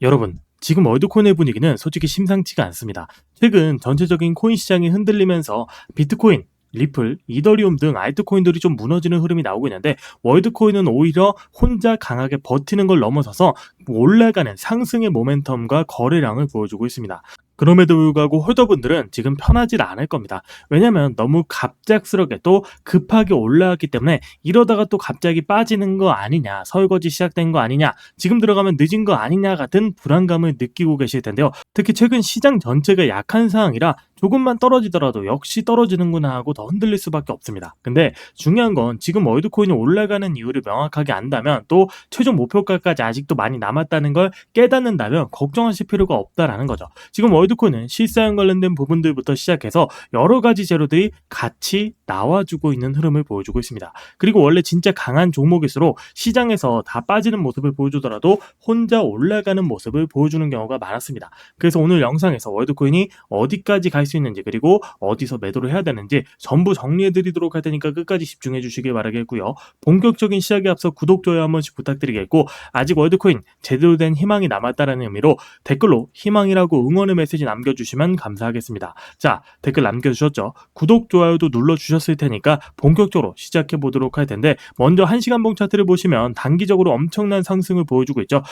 여러분, 지금 월드코인의 분위기는 솔직히 심상치가 않습니다. 최근 전체적인 코인 시장이 흔들리면서 비트코인, 리플, 이더리움 등 알트코인들이 좀 무너지는 흐름이 나오고 있는데 월드코인은 오히려 혼자 강하게 버티는 걸 넘어서서 올라가는 상승의 모멘텀과 거래량을 보여주고 있습니다. 그럼에도 불구하고 홀더분들은 지금 편하질 않을 겁니다. 왜냐면 너무 갑작스럽게 또 급하게 올라왔기 때문에 이러다가 또 갑자기 빠지는 거 아니냐, 설거지 시작된 거 아니냐, 지금 들어가면 늦은 거 아니냐 같은 불안감을 느끼고 계실 텐데요. 특히 최근 시장 전체가 약한 상황이라 조금만 떨어지더라도 역시 떨어지는구나 하고 더 흔들릴 수밖에 없습니다. 근데 중요한 건 지금 월드코인이 올라가는 이유를 명확하게 안다면 또 최종 목표가까지 아직도 많이 남았다는 걸 깨닫는다면 걱정하실 필요가 없다라는 거죠. 지금 월드코인은 실사용 관련된 부분들부터 시작해서 여러 가지 재료들이 같이 나와주고 있는 흐름을 보여주고 있습니다. 그리고 원래 진짜 강한 종목일수록 시장에서 다 빠지는 모습을 보여주더라도 혼자 올라가는 모습을 보여주는 경우가 많았습니다. 그래서 오늘 영상에서 월드코인이 어디까지 갈 수 있는지 그리고 어디서 매도를 해야 되는지 전부 정리해 드리도록 할 테니까 끝까지 집중해 주시길 바라겠고요. 본격적인 시작에 앞서 구독, 좋아요 한 번씩 부탁드리겠고 아직 월드코인 제대로 된 희망이 남았다는 의미로 댓글로 희망이라고 응원의 메시지 남겨주시면 감사하겠습니다. 자, 댓글 남겨주셨죠? 구독, 좋아요도 눌러주셨을 테니까 본격적으로 시작해 보도록 할 텐데 먼저 1시간 봉 차트를 보시면 단기적으로 엄청난 상승을 보여주고 있죠.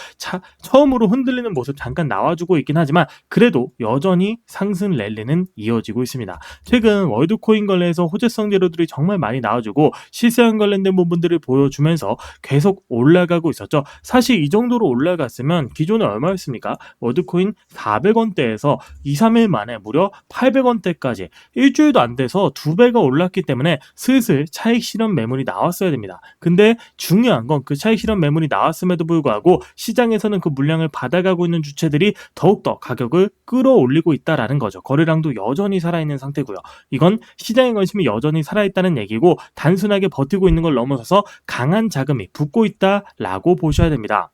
처음으로 흔들리는 모습 잠깐 나와주고 있긴 하지만 그래도 여전히 상승 랠리는 이어지고 있습니다. 최근 월드코인 관련해서 호재성 재료들이 정말 많이 나와주고 실사용 관련된 부분들을 보여주면서 계속 올라가고 있었죠. 사실 이 정도로 올라갔으면 기존에 얼마였습니까? 월드코인 400원대에서 2, 3일 만에 무려 800원대까지 일주일도 안 돼서 2배가 올랐기 때문에 슬슬 차익 실현 매물이 나왔어야 됩니다. 근데 중요한 건 그 차익 실현 매물이 나왔음에도 불구하고 시장에서는 그 물량을 받아가고 있는 주체들이 더욱더 가격을 끌어올리고 있다라는 거죠. 거래량도 여전히 살아있는 상태고요. 이건 시장의 관심이 여전히 살아있다는 얘기고 단순하게 버티고 있는 걸 넘어서서 강한 자금이 붙고 있다라고 보셔야 됩니다.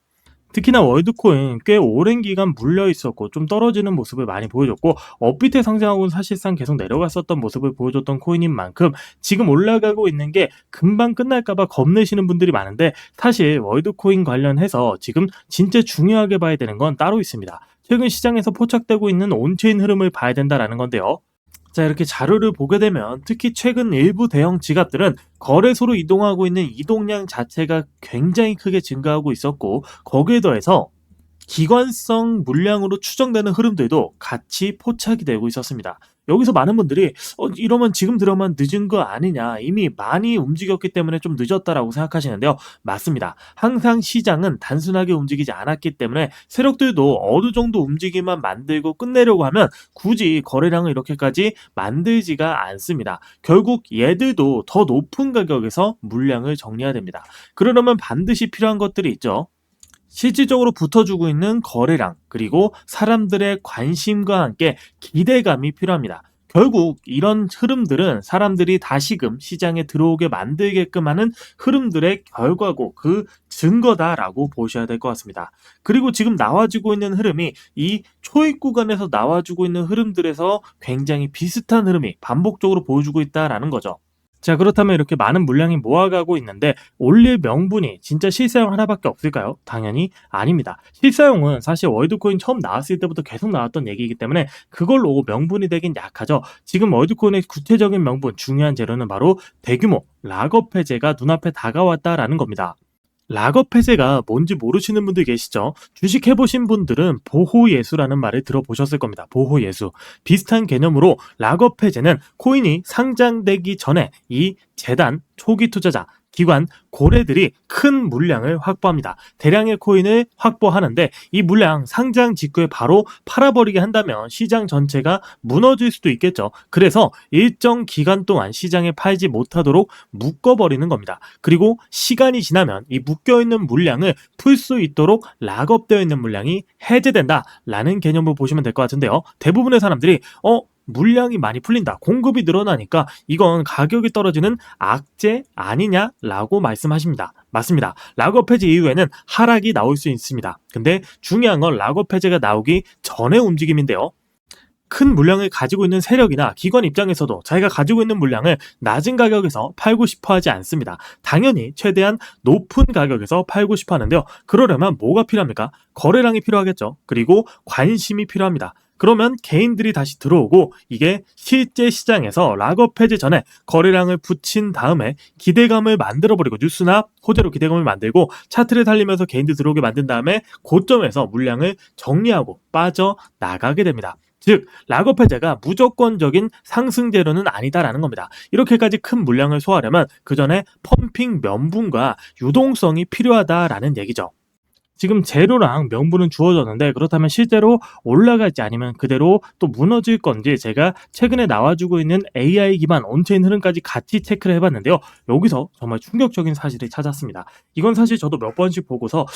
특히나 월드코인 꽤 오랜 기간 물려 있었고 좀 떨어지는 모습을 많이 보여줬고 업비트의 상승하고는 사실상 계속 내려갔었던 모습을 보여줬던 코인인 만큼 지금 올라가고 있는 게 금방 끝날까봐 겁내시는 분들이 많은데 사실 월드코인 관련해서 지금 진짜 중요하게 봐야 되는 건 따로 있습니다. 최근 시장에서 포착되고 있는 온체인 흐름을 봐야 된다라는 건데요. 자, 이렇게 자료를 보게 되면 특히 최근 일부 대형 지갑들은 거래소로 이동하고 있는 이동량 자체가 굉장히 크게 증가하고 있었고 거기에 더해서 기관성 물량으로 추정되는 흐름들도 같이 포착이 되고 있었습니다. 여기서 많은 분들이 이러면 지금 들어만 늦은 거 아니냐, 이미 많이 움직였기 때문에 좀 늦었다라고 생각하시는데요. 맞습니다. 항상 시장은 단순하게 움직이지 않았기 때문에 세력들도 어느 정도 움직임만 만들고 끝내려고 하면 굳이 거래량을 이렇게까지 만들지가 않습니다. 결국 얘들도 더 높은 가격에서 물량을 정리해야 됩니다. 그러려면 반드시 필요한 것들이 있죠. 실질적으로 붙어주고 있는 거래량 그리고 사람들의 관심과 함께 기대감이 필요합니다. 결국 이런 흐름들은 사람들이 다시금 시장에 들어오게 만들게끔 하는 흐름들의 결과고 그 증거다라고 보셔야 될 것 같습니다. 그리고 지금 나와주고 있는 흐름이 이 초입 구간에서 나와주고 있는 흐름들에서 굉장히 비슷한 흐름이 반복적으로 보여주고 있다라는 거죠. 자, 그렇다면 이렇게 많은 물량이 모아가고 있는데 올릴 명분이 진짜 실사용 하나밖에 없을까요? 당연히 아닙니다. 실사용은 사실 월드코인 처음 나왔을 때부터 계속 나왔던 얘기이기 때문에 그걸로 명분이 되긴 약하죠. 지금 월드코인의 구체적인 명분, 중요한 재료는 바로 대규모 락업 해제가 눈앞에 다가왔다라는 겁니다. 락업 해제가 뭔지 모르시는 분들 계시죠? 주식 해보신 분들은 보호예수라는 말을 들어보셨을 겁니다. 보호예수. 비슷한 개념으로 락업 해제는 코인이 상장되기 전에 이 재단, 초기 투자자, 기관, 고래들이 큰 물량을 확보합니다. 대량의 코인을 확보하는데 이 물량 상장 직후에 바로 팔아버리게 한다면 시장 전체가 무너질 수도 있겠죠. 그래서 일정 기간 동안 시장에 팔지 못하도록 묶어버리는 겁니다. 그리고 시간이 지나면 이 묶여있는 물량을 풀 수 있도록 락업되어 있는 물량이 해제된다라는 개념으로 보시면 될 것 같은데요. 대부분의 사람들이 물량이 많이 풀린다, 공급이 늘어나니까 이건 가격이 떨어지는 악재 아니냐라고 말씀하십니다. 맞습니다. 락업 해제 이후에는 하락이 나올 수 있습니다. 근데 중요한 건 락업 해제가 나오기 전의 움직임인데요. 큰 물량을 가지고 있는 세력이나 기관 입장에서도 자기가 가지고 있는 물량을 낮은 가격에서 팔고 싶어 하지 않습니다. 당연히 최대한 높은 가격에서 팔고 싶어 하는데요. 그러려면 뭐가 필요합니까? 거래량이 필요하겠죠. 그리고 관심이 필요합니다. 그러면 개인들이 다시 들어오고 이게 실제 시장에서 락업 해제 전에 거래량을 붙인 다음에 기대감을 만들어버리고 뉴스나 호재로 기대감을 만들고 차트를 달리면서 개인들 들어오게 만든 다음에 고점에서 물량을 정리하고 빠져나가게 됩니다. 즉 락업 해제가 무조건적인 상승 재료는 아니다라는 겁니다. 이렇게까지 큰 물량을 소화하려면 그 전에 펌핑 면분과 유동성이 필요하다라는 얘기죠. 지금 재료랑 명분은 주어졌는데 그렇다면 실제로 올라갈지 아니면 그대로 또 무너질 건지 제가 최근에 나와주고 있는 AI 기반 온체인 흐름까지 같이 체크를 해봤는데요. 여기서 정말 충격적인 사실을 찾았습니다. 이건 사실 저도 몇 번씩 보고서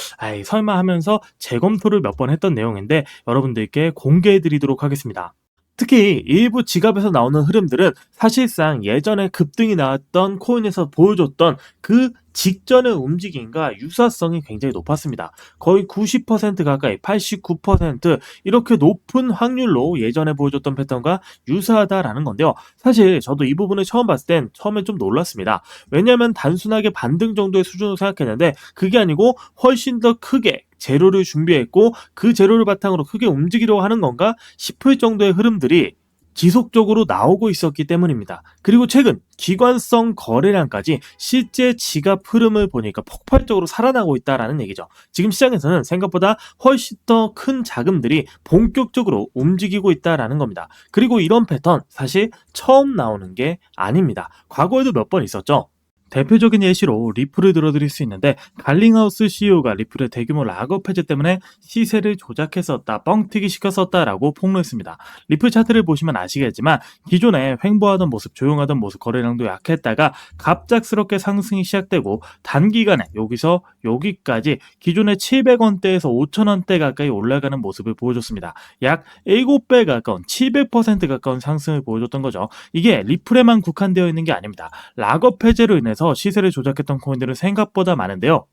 설마 하면서 재검토를 몇 번 했던 내용인데 여러분들께 공개해드리도록 하겠습니다. 특히 일부 지갑에서 나오는 흐름들은 사실상 예전에 급등이 나왔던 코인에서 보여줬던 그 직전의 움직임과 유사성이 굉장히 높았습니다. 거의 90% 가까이 89% 이렇게 높은 확률로 예전에 보여줬던 패턴과 유사하다라는 건데요. 사실 저도 이 부분을 처음 봤을 땐 처음에 좀 놀랐습니다. 왜냐하면 단순하게 반등 정도의 수준으로 생각했는데 그게 아니고 훨씬 더 크게 재료를 준비했고 그 재료를 바탕으로 크게 움직이려고 하는 건가 싶을 정도의 흐름들이 지속적으로 나오고 있었기 때문입니다. 그리고 최근 기관성 거래량까지 실제 지갑 흐름을 보니까 폭발적으로 살아나고 있다라는 얘기죠. 지금 시장에서는 생각보다 훨씬 더 큰 자금들이 본격적으로 움직이고 있다라는 겁니다. 그리고 이런 패턴 사실 처음 나오는 게 아닙니다. 과거에도 몇 번 있었죠. 대표적인 예시로 리플을 들어드릴 수 있는데 갈링하우스 CEO가 리플의 대규모 락업 해제 때문에 시세를 조작했었다, 뻥튀기 시켰었다라고 폭로했습니다. 리플 차트를 보시면 아시겠지만 기존에 횡보하던 모습, 조용하던 모습, 거래량도 약했다가 갑작스럽게 상승이 시작되고 단기간에 여기서 여기까지 기존의 700원대에서 5,000원대 가까이 올라가는 모습을 보여줬습니다. 약 7배 가까운 700% 가까운 상승을 보여줬던 거죠. 이게 리플에만 국한되어 있는 게 아닙니다. 락업 해제로 인해서 시세를 조작했던 코인들은 생각보다 많은데요.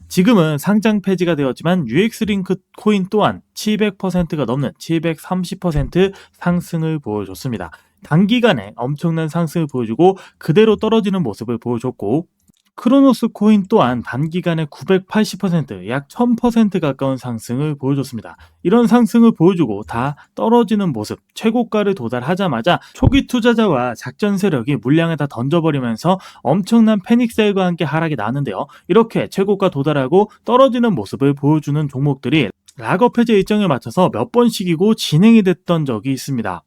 지금은 상장 폐지가 되었지만 UX링크 코인 또한 700%가 넘는 730% 상승을 보여줬습니다. 단기간에 엄청난 상승을 보여주고 그대로 떨어지는 모습을 보여줬고 크로노스 코인 또한 단기간에 980%, 약 1000% 가까운 상승을 보여줬습니다. 이런 상승을 보여주고 다 떨어지는 모습, 최고가를 도달하자마자 초기 투자자와 작전 세력이 물량을 다 던져버리면서 엄청난 패닉세일과 함께 하락이 나는데요. 이렇게 최고가 도달하고 떨어지는 모습을 보여주는 종목들이 락업 해제 일정에 맞춰서 몇 번씩이고 진행이 됐던 적이 있습니다.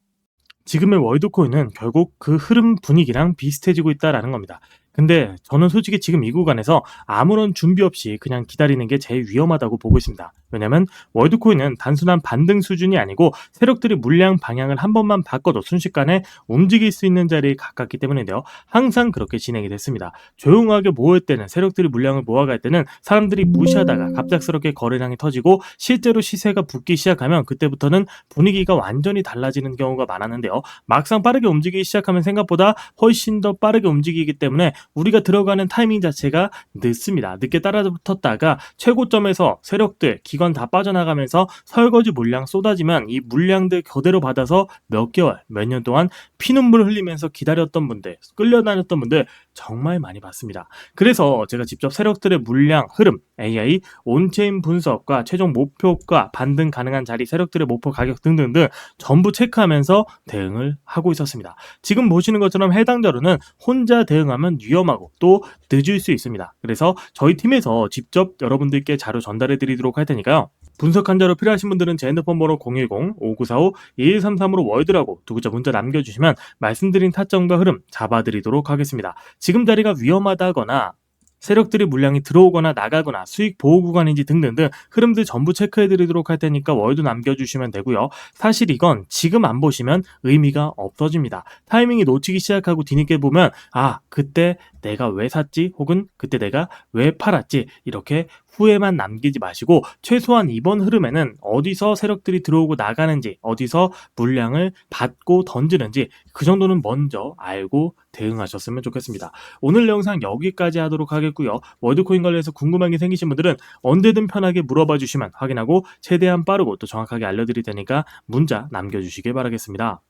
지금의 월드코인은 결국 그 흐름 분위기랑 비슷해지고 있다는 겁니다. 근데 저는 솔직히 지금 이 구간에서 아무런 준비 없이 그냥 기다리는 게 제일 위험하다고 보고 있습니다. 왜냐면 월드코인은 단순한 반등 수준이 아니고 세력들이 물량 방향을 한 번만 바꿔도 순식간에 움직일 수 있는 자리에 가깝기 때문인데요. 항상 그렇게 진행이 됐습니다. 조용하게 모을 때는 세력들이 물량을 모아갈 때는 사람들이 무시하다가 갑작스럽게 거래량이 터지고 실제로 시세가 붙기 시작하면 그때부터는 분위기가 완전히 달라지는 경우가 많았는데요. 막상 빠르게 움직이기 시작하면 생각보다 훨씬 더 빠르게 움직이기 때문에 우리가 들어가는 타이밍 자체가 늦습니다. 늦게 따라붙었다가 최고점에서 세력들, 기관 다 빠져나가면서 설거지 물량 쏟아지면 이 물량들 그대로 받아서 몇 개월, 몇 년 동안 피눈물 흘리면서 기다렸던 분들, 끌려다녔던 분들 정말 많이 봤습니다. 그래서 제가 직접 세력들의 물량, 흐름, AI, 온체인 분석과 최종 목표가 반등 가능한 자리, 세력들의 목표 가격 등등등 전부 체크하면서 대응을 하고 있었습니다. 지금 보시는 것처럼 해당 자료는 혼자 대응하면 위험하고 또 늦을 수 있습니다. 그래서 저희 팀에서 직접 여러분들께 자료 전달해 드리도록 할 테니까요. 분석한 자료 필요하신 분들은 제 핸드폰 번호 010-5945-2133으로 월드라고 두 글자 문자 남겨주시면 말씀드린 타점과 흐름 잡아드리도록 하겠습니다. 지금 자리가 위험하다거나 세력들이 물량이 들어오거나 나가거나 수익 보호 구간인지 등등등 흐름들 전부 체크해드리도록 할 테니까 월드 남겨주시면 되고요. 사실 이건 지금 안 보시면 의미가 없어집니다. 타이밍이 놓치기 시작하고 뒤늦게 보면 그때 내가 왜 샀지 혹은 그때 내가 왜 팔았지 이렇게 후회만 남기지 마시고 최소한 이번 흐름에는 어디서 세력들이 들어오고 나가는지, 어디서 물량을 받고 던지는지 그 정도는 먼저 알고 대응하셨으면 좋겠습니다. 오늘 영상 여기까지 하도록 하겠고요. 월드코인 관련해서 궁금한 게 생기신 분들은 언제든 편하게 물어봐 주시면 확인하고 최대한 빠르고 또 정확하게 알려드릴 테니까 문자 남겨주시길 바라겠습니다.